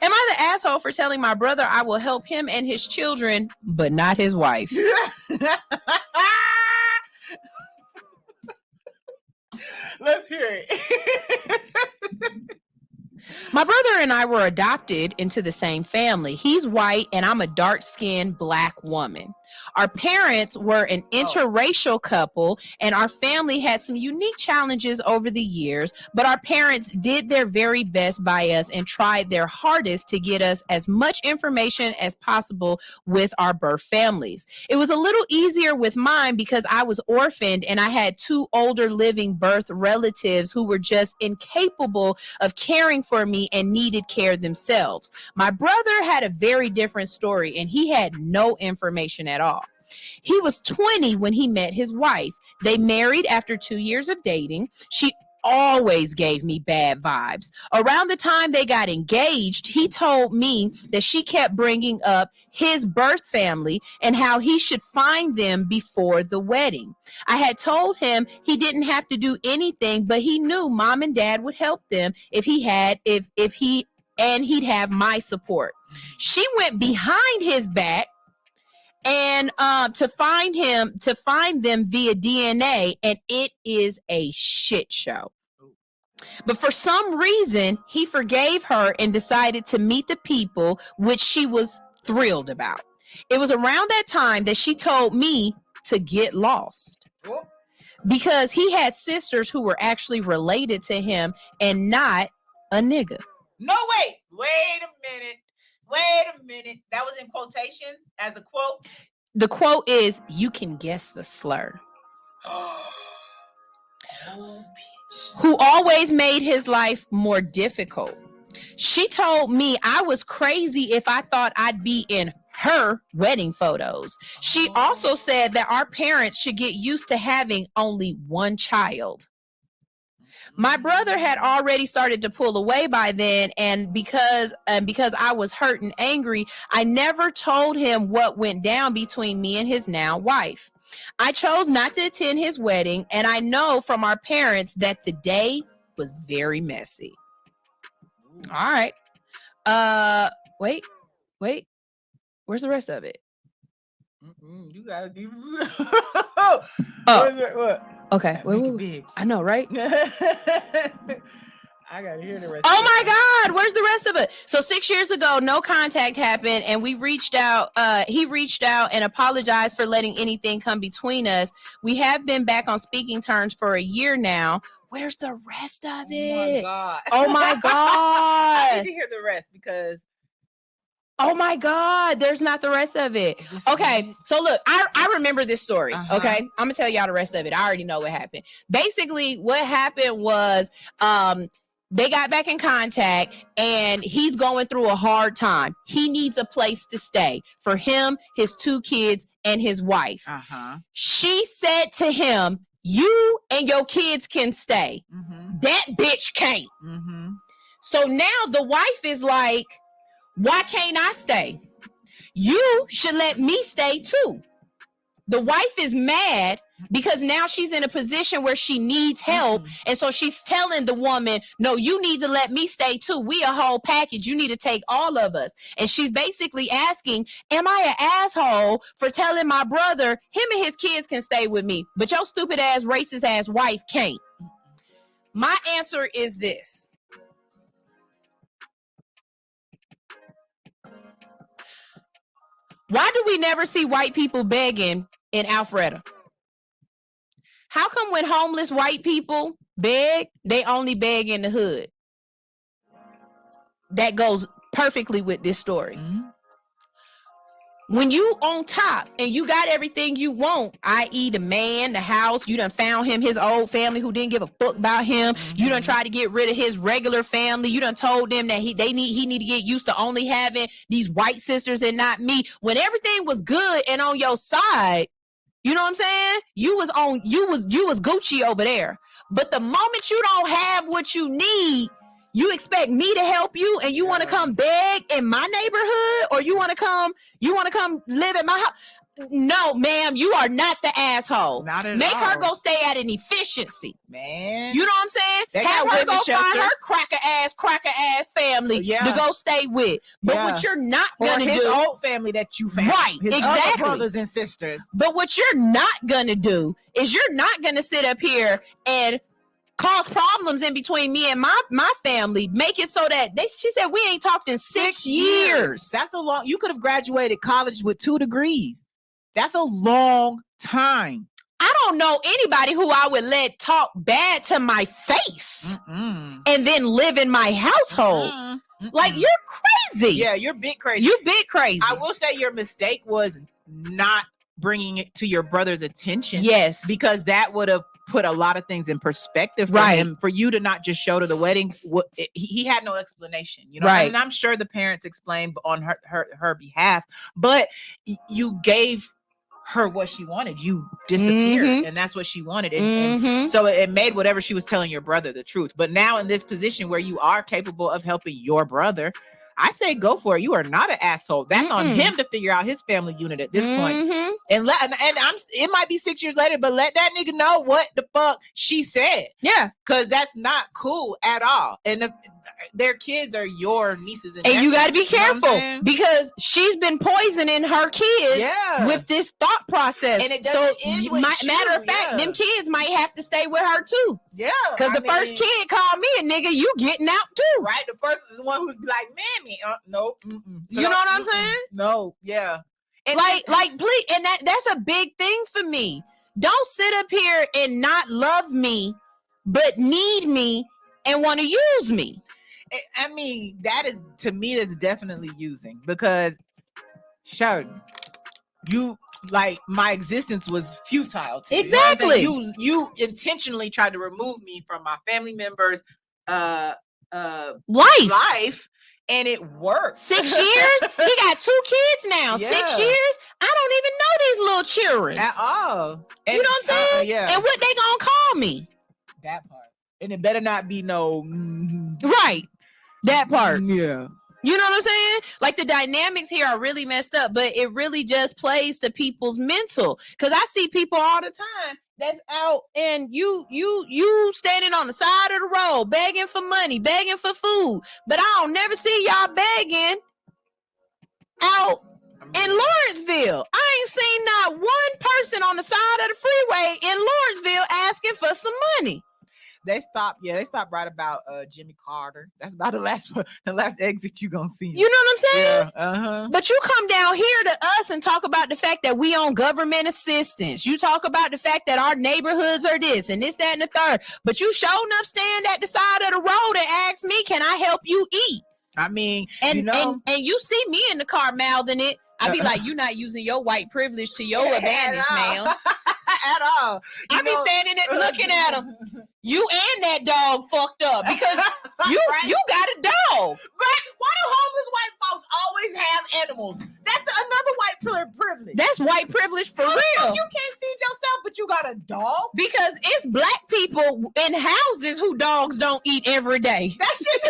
Am I the asshole for telling my brother I will help him and his children, but not his wife? Let's hear it. My brother and I were adopted into the same family. He's white and I'm a dark-skinned black woman. Our parents were an interracial couple and our family had some unique challenges over the years, but our parents did their very best by us and tried their hardest to get us as much information as possible with our birth families. It was a little easier with mine because I was orphaned and I had two older living birth relatives who were just incapable of caring for me and needed care themselves. My brother had a very different story and he had no information at all. He was 20 when he met his wife. They married after 2 years of dating. She always gave me bad vibes. Around the time they got engaged, he told me that she kept bringing up his birth family and how he should find them before the wedding. I had told him he didn't have to do anything, but he knew mom and dad would help them if he'd have my support. She went behind his back and to find them via DNA, and it is a shit show. But for some reason, he forgave her and decided to meet the people, which she was thrilled about. It was around that time that she told me to get lost because he had sisters who were actually related to him and not a nigga. No, wait a minute. That was in quotations as a quote. The quote is, "You can guess the slur." Who always made his life more difficult. She told me I was crazy if I thought I'd be in her wedding photos. She also said that our parents should get used to having only one child. My brother had already started to pull away by then, and because I was hurt and angry, I never told him what went down between me and his now wife. I chose not to attend his wedding, and I know from our parents that the day was very messy. All right. Wait. Where's the rest of it? You gotta give what? Okay. Wait. I know, right? I gotta hear the rest. Oh my God, where's the rest of it? So 6 years ago, no contact happened, and we reached out. He reached out and apologized for letting anything come between us. We have been back on speaking terms for a year now. Where's the rest of it? Oh my God. I need to hear the rest because. Oh my God, there's not the rest of it. Okay, so look, I remember this story. Okay, I'm gonna tell y'all the rest of it. I already know what happened. Basically, what happened was they got back in contact and he's going through a hard time. He needs a place to stay for him, his two kids, and his wife. She said to him, "You and your kids can stay. That bitch can't." So now the wife is like, "Why can't I stay? You should let me stay too." The wife is mad because now she's in a position where she needs help. And so she's telling the woman, "No, you need to let me stay too. We a whole package. You need to take all of us." And she's basically asking, am I an asshole for telling my brother him and his kids can stay with me, but your stupid ass, racist ass wife can't? My answer is this. Why do we never see white people begging in Alpharetta? How come when homeless white people beg, they only beg in the hood? That goes perfectly with this story. When you on top and you got everything you want, i.e. the man, the house, you done found him his old family who didn't give a fuck about him. You done tried to get rid of his regular family. You done told them that he need to get used to only having these white sisters and not me. When everything was good and on your side, you know what I'm saying? You was Gucci over there. But the moment you don't have what you need, you expect me to help you, and you want to come beg in my neighborhood, or you want to come live at my house? No, ma'am, you are not the asshole. Not at Make all. her go stay at an efficiency. Man. You know what I'm saying? They Have got her go women's find her shelters. cracker ass family Yeah. to go stay with. But Yeah. what you're not Or gonna his do, old family that you found. Right, His exactly. other brothers and sisters. But what you're not gonna do is you're not gonna sit up here and cause problems in between me and my family. Make it so that she said we ain't talked in 6 years. That's a long. You could have graduated college with 2 degrees. That's a long time. I don't know anybody who I would let talk bad to my face and then live in my household. Like, you're crazy. Yeah, you're big crazy. You big crazy. I will say your mistake was not bringing it to your brother's attention. Yes. Because that would have put a lot of things in perspective for Right. him. For you to not just show to the wedding, he had no explanation. You know, Right. and I'm sure the parents explained on her behalf, but you gave her what she wanted. You disappeared, and that's what she wanted. And so it made whatever she was telling your brother the truth. But now in this position where you are capable of helping your brother, I say go for it. You are not an asshole. That's on him to figure out his family unit at this point. And it might be 6 years later, but let that nigga know what the fuck she said. Yeah, because that's not cool at all. And their kids are your nieces and you got to be careful, you know because she's been poisoning her kids with this thought process. And it so matter of fact, them kids might have to stay with her too. Yeah, because the first kid called me a nigga. You getting out too, right? The first is the one who's like, "Mammy, no." You know what I'm saying? No, yeah. And like, please, and that's a big thing for me. Don't sit up here and not love me, but need me and want to use me. I mean, that is, to me, that's definitely using, because sure, you, like, my existence was futile to exactly. You intentionally tried to remove me from my family members' life. And it worked. 6 years? He got 2 kids now. Yeah. 6 years? I don't even know these little children at all. And, you know what I'm saying? Yeah. And what they gonna call me? That part. And it better not be no right. That part. Yeah. You know what I'm saying? Like, the dynamics here are really messed up, but it really just plays to people's mental. Because I see people all the time that's out, and you standing on the side of the road begging for money, begging for food, but I don't never see y'all begging out in Lawrenceville. I ain't seen not one person on the side of the freeway in Lawrenceville asking for some money. They stopped right about Jimmy Carter. That's about the last exit you gonna see. You know what I'm saying? Yeah, But you come down here to us and talk about the fact that we on government assistance. You talk about the fact that our neighborhoods are this and this, that, and the third. But you sure enough stand at the side of the road and ask me, can I help you eat? I mean, and you see me in the car mouthing it. I be like, you not using your white privilege to your advantage, ma'am. At all. I be standing there looking at him. You and that dog fucked up because you got a dog. Right? Why do homeless white folks always have animals? That's another white privilege. That's white privilege for real. You can't feed yourself, but you got a dog? Because it's black people in houses who dogs don't eat every day. That shit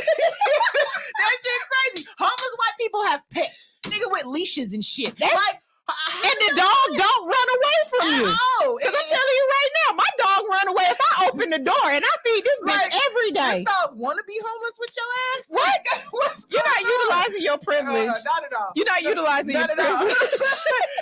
crazy. Homeless white people have pets. Nigga with leashes and shit. And the dog don't run away from you. Oh, because I'm telling you right now, my dog run away if I open the door, and I feed this bitch every day. Your dog want to be homeless with your ass? What? You're not utilizing your privilege. Not at all. You're not utilizing your privilege.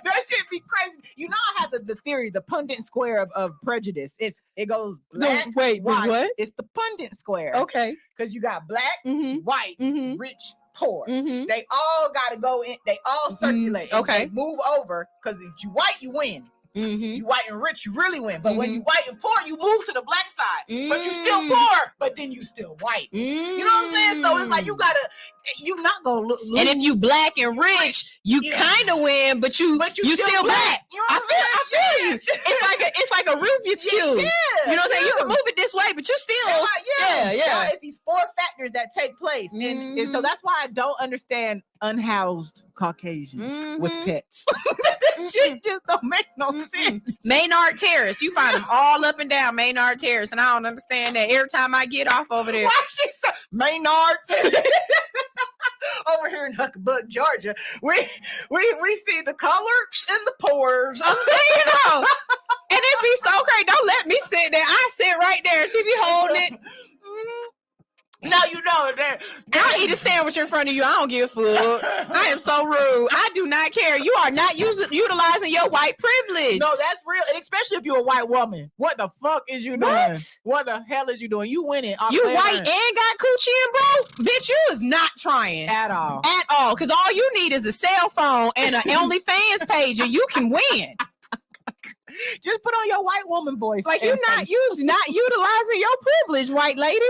That shit be crazy. You know, I have the theory, the pundit square of prejudice. It goes black, white. What? It's the pundit square. Okay. Because you got black, white, rich, poor. They all gotta go in. They all circulate. Okay. They move over, because if you white, you win. You white and rich, you really win. But when you white and poor, you move to the black side. But you still poor, but then you still white. You know what I'm saying? So it's like you not gonna look. And if you black and rich, you kind of win, but you still black. You know what I feel you. It's like a Rubik's cube. Yeah, you know what I'm saying? You can move it this way, but you still yeah. It's these 4 factors that take place, and so that's why I don't understand unhoused Caucasians with pets. That shit just don't make no sense. Maynard Terrace, you find them all up and down Maynard Terrace, and I don't understand that. Every time I get off over there, Why she say Maynard Terrace? over here in Hucklebuck, Georgia, we see the colors and the pores. I'm saying, and it be so great. Don't let me sit there. I sit right there. She be holding it. No, you know that. I'll eat a sandwich in front of you. I don't give a fuck. I am so rude. I do not care. You are not utilizing your white privilege. No, that's real. And especially if you're a white woman. What the fuck is you doing? What the hell is you doing? You winning. You white and got coochie in, bro? Bitch, you is not trying. At all. At all. Because all you need is a cell phone and an OnlyFans page and you can win. Just put on your white woman voice. Like you're not utilizing your privilege, white lady.